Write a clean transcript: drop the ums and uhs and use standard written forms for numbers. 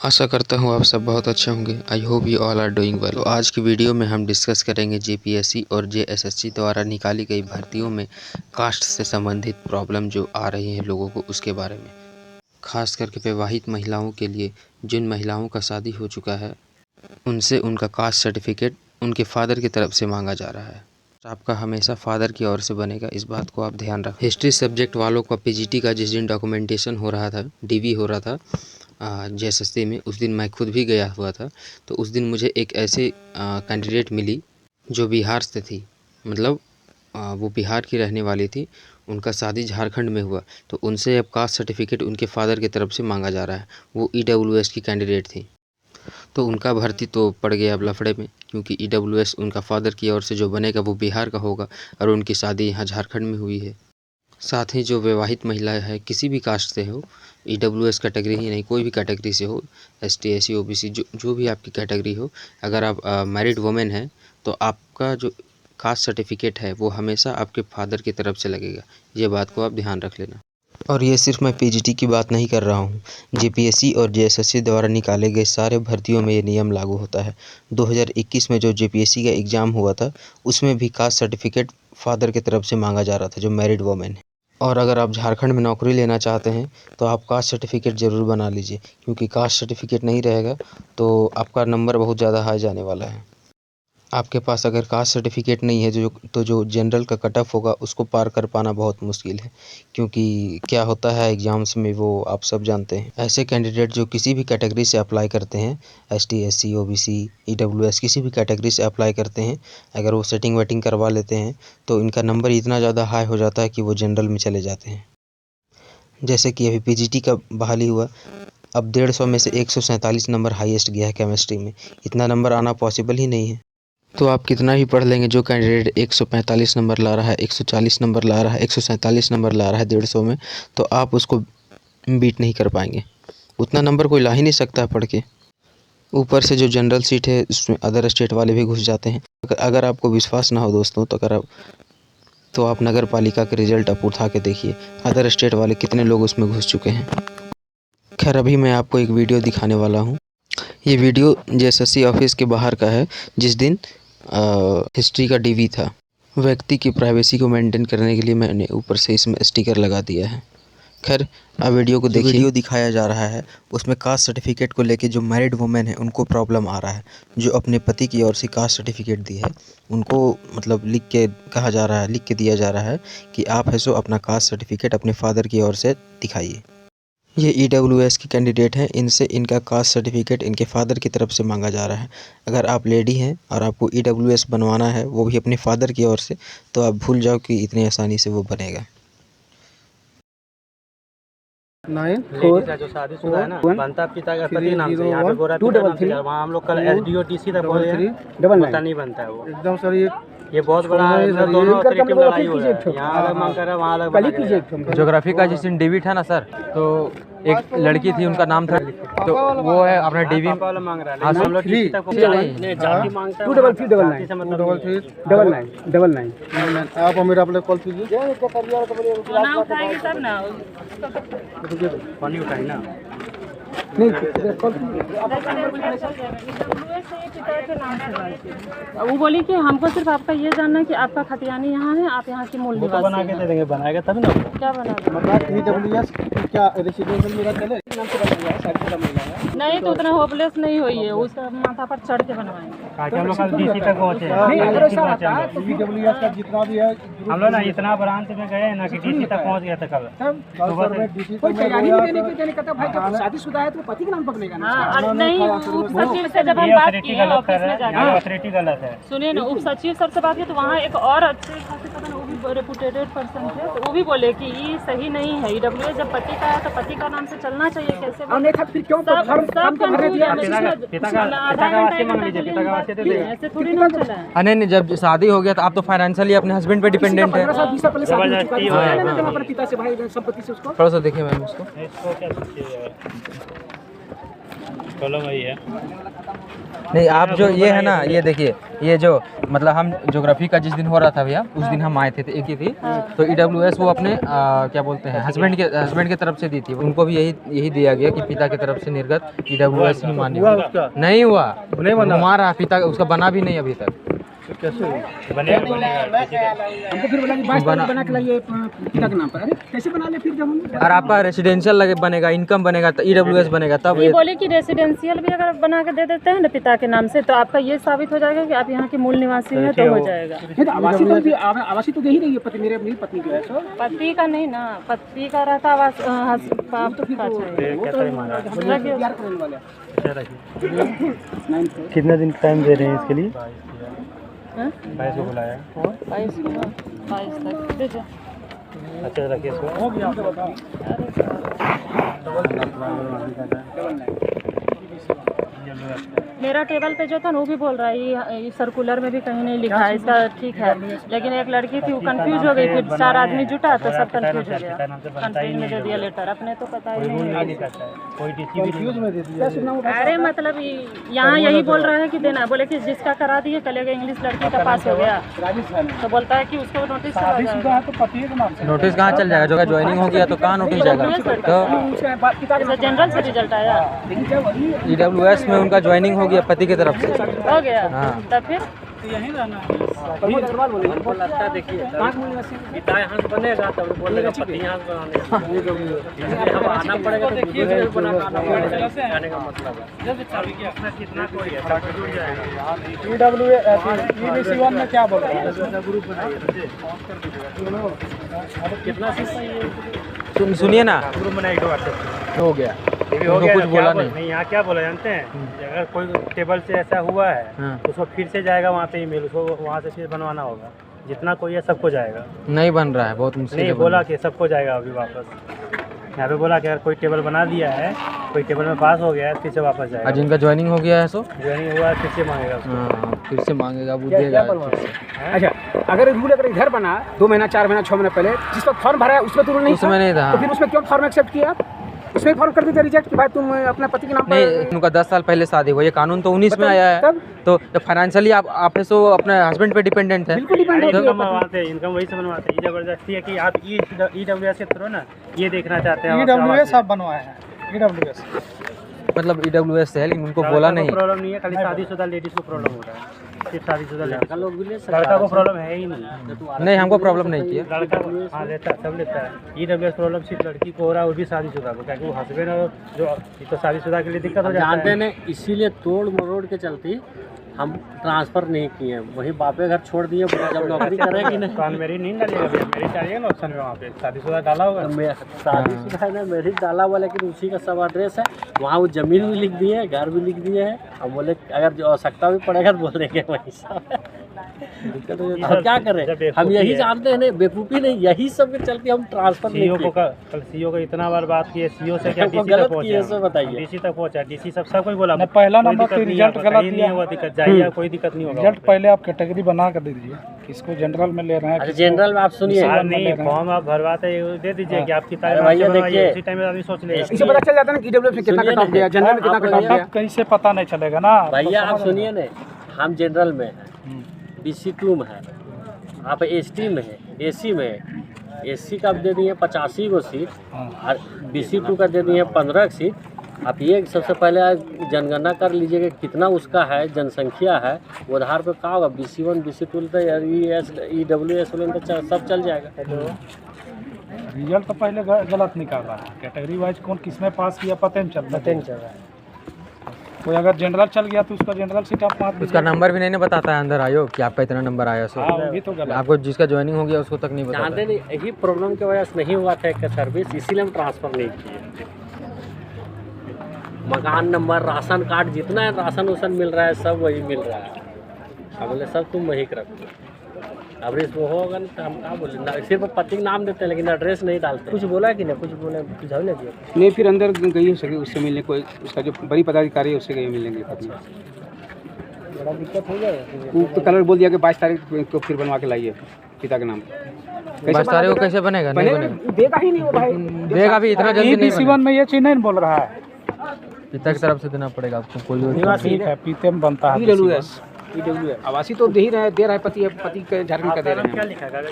आशा करता हूँ आप सब बहुत अच्छे होंगे। I hope you all are doing well. तो आज की वीडियो में हम डिस्कस करेंगे जेपीएससी और जेएसएससी द्वारा निकाली गई भर्तियों में कास्ट से संबंधित प्रॉब्लम जो आ रही हैं लोगों को, उसके बारे में। खास करके विवाहित महिलाओं के लिए, जिन महिलाओं का शादी हो चुका है उनसे उनका कास्ट सर्टिफिकेट उनके फादर की तरफ से मांगा जा रहा है। आपका हमेशा फादर की ओर से बनेगा, इस बात को आप ध्यान रखें। हिस्ट्री सब्जेक्ट वालों का पीजीटी का जिस दिन डॉक्यूमेंटेशन हो रहा था, डीवी हो रहा था जेएसएससी में, उस दिन मैं खुद भी गया हुआ था। तो उस दिन मुझे एक ऐसे कैंडिडेट मिली जो बिहार से थी, मतलब वो बिहार की रहने वाली थी। उनका शादी झारखंड में हुआ, तो उनसे अब कास्ट सर्टिफिकेट उनके फादर की तरफ से मांगा जा रहा है। वो ईडब्ल्यूएस की कैंडिडेट थी, तो उनका भर्ती तो पड़ गया अब लफड़े में, क्योंकि ईडब्ल्यूएस उनका फादर की ओर से जो बनेगा वो बिहार का होगा और उनकी शादी यहाँ झारखंड में हुई है। साथ ही जो विवाहित महिला है, किसी भी कास्ट से हो, ईडब्ल्यूएस कैटेगरी ही नहीं, कोई भी कैटेगरी से हो, एसटी एससी ओबीसी जो भी आपकी कैटेगरी हो, अगर आप मैरिड वुमेन हैं तो आपका जो कास्ट सर्टिफिकेट है वो हमेशा आपके फादर की तरफ से लगेगा। ये बात को आप ध्यान रख लेना। और ये सिर्फ मैं पीजीटी की बात नहीं कर रहा हूँ, जेपीएससी और जेएसएससी द्वारा निकाले गए सारे भर्तियों में ये नियम लागू होता है। 2021 में जो जेपीएससी का एग्ज़ाम हुआ था उसमें भी कास्ट सर्टिफिकेट फादर की तरफ से मांगा जा रहा था, जो मैरिड वुमेन है। और अगर आप झारखंड में नौकरी लेना चाहते हैं तो आप कास्ट सर्टिफिकेट ज़रूर बना लीजिए, क्योंकि कास्ट सर्टिफिकेट नहीं रहेगा तो आपका नंबर बहुत ज़्यादा हाई जाने वाला है। आपके पास अगर कास्ट सर्टिफिकेट नहीं है जो जनरल का कट ऑफ होगा उसको पार कर पाना बहुत मुश्किल है, क्योंकि क्या होता है एग्ज़ाम्स में वो आप सब जानते हैं। ऐसे कैंडिडेट जो किसी भी कैटेगरी से अप्लाई करते हैं, एसटी एससी ओबीसी ईडब्ल्यूएस किसी भी कैटेगरी से अप्लाई करते हैं, अगर वो सेटिंग वेटिंग करवा लेते हैं तो इनका नंबर इतना ज़्यादा हाई हो जाता है कि वो जनरल में चले जाते हैं। जैसे कि अभी पीजीटी का बहाली हुआ, अब 150 में से 147 नंबर हाईएस्ट गया है केमिस्ट्री में। इतना नंबर आना पॉसिबल ही नहीं है। तो आप कितना भी पढ़ लेंगे, जो कैंडिडेट 145 नंबर ला रहा है, 140 नंबर ला रहा है, 147 नंबर ला रहा है 150 में, तो आप उसको बीट नहीं कर पाएंगे। उतना नंबर कोई ला ही नहीं सकता पढ़ के। ऊपर से जो जनरल सीट है उसमें अदर स्टेट वाले भी घुस जाते हैं। अगर आपको विश्वास ना हो दोस्तों, तो आप नगर पालिका के रिजल्ट आप उठा के देखिए, अदर स्टेट वाले कितने लोग उसमें घुस चुके हैं। खैर, अभी मैं आपको एक वीडियो दिखाने वाला हूँ। ये वीडियो जेएसएससी ऑफिस के बाहर का है, जिस दिन हिस्ट्री का डीवी था। व्यक्ति की प्राइवेसी को मेंटेन करने के लिए मैंने ऊपर से इसमें स्टिकर लगा दिया है। खैर, अब वीडियो को देखिए। वीडियो दिखाया जा रहा है उसमें कास्ट सर्टिफिकेट को लेके जो मैरिड वुमेन है उनको प्रॉब्लम आ रहा है। जो अपने पति की ओर से कास्ट सर्टिफिकेट दी है उनको मतलब लिख के दिया जा रहा है कि आप है सो अपना कास्ट सर्टिफिकेट अपने फादर की ओर से दिखाइए। ये ईडब्ल्यूएस की कैंडिडेट हैं, इनसे इनका कास्ट सर्टिफिकेट इनके फादर की तरफ से मांगा जा रहा है। अगर आप लेडी हैं और आपको ईडब्ल्यूएस बनवाना है, वो भी अपने फादर की ओर से, तो आप भूल जाओ कि इतनी आसानी से वो बनेगा। 9 जो शादीशुदा है ना, बनता पिता का पति नाम से, यहाँ पे गोरा पिता नाम से, वहाँ हम लोग कल एसडीओटीसी तक पहुँचे हैं, पता नहीं बनता है वो एकदम। सर ये बहुत बड़ा दोनों तरीके की लड़ाई हो रही है, यहाँ अलग मांग कर रहा है, वहाँ अलग मांग कर रहा है। ज्योग्राफी का जिस दिन डीवी था ना सर, तो एक लड़की थी, उनका नाम था, तो वो है अपना डीवी मांग रहा है। हाँ, सब लोग नहीं जाति मांगता है 233 आप मेरा अपने कॉल कीजिए, पानी उठाई ना। नहीं वो बोली कि हमको सिर्फ आपका ये जानना है कि आपका खतियानी यहाँ है, आप यहाँ की मूल निवासी बना के दे देंगे, बनाएगा तभी ना। क्या बना ईडब्ल्यूएस क्या रेसिडेंशियल मेरा चले नाम से बनाया है, सारी जगह मिला है। नहीं तो उतना होपलेस नहीं हुई है, उसका माथा पर चढ़ के बनवाएंगे। हम लोग कल डीसी तक पहुँचे हैं। ईडब्ल्यूएस का जितना भी है हम लोग ना इतना ब्रांच में गए ना कि डीसी तक पहुँच गया था कल। शादीशुदा है तो पति के नाम पकड़ेगा ना। नहीं, उप सचिव से जब हम बात की है ऑफिस में जाकर, अथॉरिटी गलत है। सुनिए ना, उप सचिव सर से बात की तो वहाँ एक और अच्छे खासे पता ना, वो भी रेपुटेटेड पर्सन थे, तो वो भी बोले कि ये सही नहीं है। ईडब्ल्यूएस जब पति का है तो पति का नाम से चलना चाहिए। कैसे ऐसे थोड़ी ना चला है। नहीं, जब शादी हो गया तो आप तो फाइनेंशियली अपने हस्बैंड पे डिपेंडेंट है। थोड़ा सा देखिए मैम उसको। प्रॉब्लम वही है। नहीं, आप जो ये है ना, ये देखिए, ये जो मतलब हम ज्योग्राफी का जिस दिन हो रहा था भैया, उस दिन हम आए थे, एक ही थी। तो EWS वो अपने क्या बोलते हैं, हस्बैंड के तरफ से दी थी। उनको भी यही दिया गया कि पिता की तरफ से निर्गत EWS ही मान्य हुआ। नहीं हुआ, घुमा रहा पिता, उसका बना भी नहीं अभी तक। कैसे बना के लाइए पिता के नाम पर। अरे कैसे बना ले फिर जब हम? और आपका रेसिडेंशियल लगे बनेगा, इनकम बनेगा, तो EWS बनेगा तब। ये बोले कि रेसिडेंशियल भी अगर बना के दे देते हैं ना पिता के नाम से, तो आपका ये साबित हो जाएगा कि आप यहाँ के मूल निवासी हैं, तो हो जाएगा। नहीं तो आवासी तो दे ही रही है पति, मेरी पत्नी जो है सो। पति का नहीं ना, पति का रहता आवास बाप का चाहिए। कितने दिन टाइम दे रहे हैं इसके लिए? 22 को बुलाया। 22 तक दे दो। अच्छा रखिए इसको। मेरा टेबल पे जो था ना वो भी बोल रहा है ये सर्कुलर में भी कहीं नहीं लिखा है इसका, ठीक है। लेकिन एक लड़की थी वो कंफ्यूज हो गई, फिर 4 आदमी जुटा तो सब कंफ्यूज हो गया। कंफ्यूज में दे दिया लेटर, अपने तो पता ही नहीं। अरे मतलब यहाँ यही बोल रहा है कि देना, बोले कि जिसका करा दिए कलेगा इंग्लिश लड़की का पास हो गया, तो बोलता है कि उसको नोटिस नोटिस कहाँ चल जाएगा? जो ज्वाइनिंग हो गया तो कहाँ नोटिस जाएगा? तो जनरल से रिजल्ट आया, EWS में उनका ज्वाइनिंग हो गया पति की तरफ से। हो गया। हाँ। तब फिर यहीं रहना है। देखिए पिता यहाँ से बनेगा तब बोलेगा पति यहाँ से बनाने हम आना पड़ेगा, तो देखिए बना के आना पड़ेगा। कहने का मतलब है कितना कोई है जुड़ जाएगा। EWS में क्या बोल रहा है ग्रुप कितना सुनिए ना, ग्रुप बनाए हो गया, हो गया कुछ बोला नहीं। यहाँ क्या बोला जानते हैं, अगर कोई टेबल से ऐसा हुआ है तो उसको फिर से जाएगा वहाँ पे ईमेल, उसको वहाँ से फिर बनवाना होगा। जितना कोई है सबको जाएगा। नहीं बन रहा है, बहुत मुश्किल। नहीं बोला कि सबको जाएगा अभी वापस। यहाँ पे बोला कि अगर कोई टेबल बना दिया है, कोई टेबल में पास हो गया है, फिर से वापस जाएगा। जिनका ज्वाइनिंग हो गया है सो ज्वाइनिंग हुआ है फिर से मांगेगा उसको। फिर से मांगेगा, वो देगा। अच्छा, अगर रूल अगर घर बना 2 महीना 4 महीना 6 महीना पहले जिस पर फॉर्म भरा है उसमें तुम नहीं था, तो फिर उसमें क्यों फॉर्म एक्सेप्ट किया आप? उसमें फॉर्म कर देते रिजेक्ट कि भाई तुम अपने पति के नाम पर। नहीं, उनका 10 साल पहले शादी हुआ, ये कानून तो 19 में आया है। तब तो फाइनेंशियली आप सो अपने हस्बैंड पे डिपेंडेंट है। बिल्कुल डिपेंडेंट है। इनकम वही से बनवाते हैं। जबरदस्ती है कि आप EWS के थ्रू ना ये देखना चाहते हैं। EWS आप बनवाए हैं? EWS मतलब EWS है, लेकिन उनको बोला नहीं। प्रॉब्लम नहीं है, खाली शादीशुदा लेडीज को प्रॉब्लम हो रहा है। सिर्फ शादीशुदा लेडीज, लड़का को प्रॉब्लम है ही नहीं। हमको प्रॉब्लम नहीं किया। लड़का हाँ लेता है, सब लेता है। EWS प्रॉब्लम सिर्फ लड़की को हो रहा है, वो भी शादीशुदा को, क्योंकि वो हस्बैंड जो तो शादीशुदा के लिए दिक्कत हो जाता है। जानते हैं, इसीलिए तोड़ मरोड़ के चलती हम ट्रांसफर नहीं किए, वही बापे घर छोड़ दिए। जब नौकरी करेगी ना तो मेरी नहीं डालेगा, मेरी डालिएगा ना ऑप्शन में, वहाँ पे शादीशुदा डाला होगा। शादीशुदा है ना, मेरी डाला हुआ, लेकिन उसी का सब एड्रेस है। वहाँ वो जमीन भी लिख दिए है, घर भी लिख दिए है। अब बोले अगर जो आवश्यकता भी पड़ेगा तो बोल देंगे वही सब। दिक्कत हो जाती है, क्या करें? हम यही जानते हैं, बेवकूफ़ी नहीं, यही सब के चलते हम ट्रांसफर नहीं किए। कल सीओ को इतना बार बात की है, सीओ से क्या गलत किए, सब बताइए। डीसी तक पहुँचा, डीसी सब कुछ बोला। पहला नंबर पे रिजल्ट गलत नहीं हुआ, दिक्कत जाइए, कोई दिक्कत नहीं होगा। रिजल्ट पहले आप कैटेगरी बना कर दे दीजिए, किसको जनरल में ले रहे हैं। अच्छा, जनरल में आप सुनिए नहीं, फॉर्म आप भरवाते दे दीजिए कि आपकी भैया देखिए, उसी टाइम में आदमी सोच लेगा। इससे पता चल जाता है ना EWS में कितना कट ऑफ गया, जनरल में कितना कट ऑफ गया। कैसे पता नहीं चलेगा ना भैया? आप सुनिए ना, हम जनरल में है, BC2 में है, आप ST में है, AC में है। SC का आप दे दिए 85 को सीट, और BC2 का दे दिए 15 सीट। आप ये सबसे पहले जनगणना कर लीजिएगा कितना उसका है, जनसंख्या है, वो आधार पर क्या होगा। BC1 BC2 EWS तो सब चल जाएगा। रिजल्ट तो पहले गलत निकाल रहा है, कैटेगरी वाइज कौन किसमें पास किया पता नहीं चल रहा है। कोई अगर जनरल चल गया तो उसका जनरल सीट आप मार उसका नंबर भी नहीं बताता है अंदर आयोग कि आपका इतना नंबर आया। सो तो गलत। आपको जिसका ज्वाइनिंग हो गया उसको तक नहीं बताता। जानते नहीं, यही प्रॉब्लम की वजह से नहीं हुआ था एक सर्विस, इसीलिए हम ट्रांसफ़र नहीं किए। मकान नंबर, राशन कार्ड, जितना है राशन उसन मिल रहा है सब वही मिल रहा है। अब बोले सब तुम वही रखो। अब इसमें होगा ना तो हम क्या बोले, सिर्फ पति का नाम देते हैं लेकिन एड्रेस नहीं डालते। कुछ बोला कि नहीं, कुछ बोले सुझाव नहीं दिया। नहीं, फिर अंदर गई हो सके उससे मिलने, कोई उसका जो बड़ी पदाधिकारी है उससे गई मिलेंगे पत्नी। बड़ा दिक्कत हो जाएगा। वो तो कलर बोल दिया कि 22 तारीख को फिर बनवा के लाइए पिता के नाम। 22 तारीख को कैसे बनेगा? नहीं बनेगा, देगा ही नहीं वो भाई, देगा भी इतना जल्दी नहीं। BC1 में ये चीज़ नहीं बोल रहा है, पिता की तरफ से देना पड़ेगा आपको, कोई ठीक है, पीते में बनता है। ईडब्ल्यूएस आवासीय तो दे रहा है पति के झारखंड का दे रहे हैं।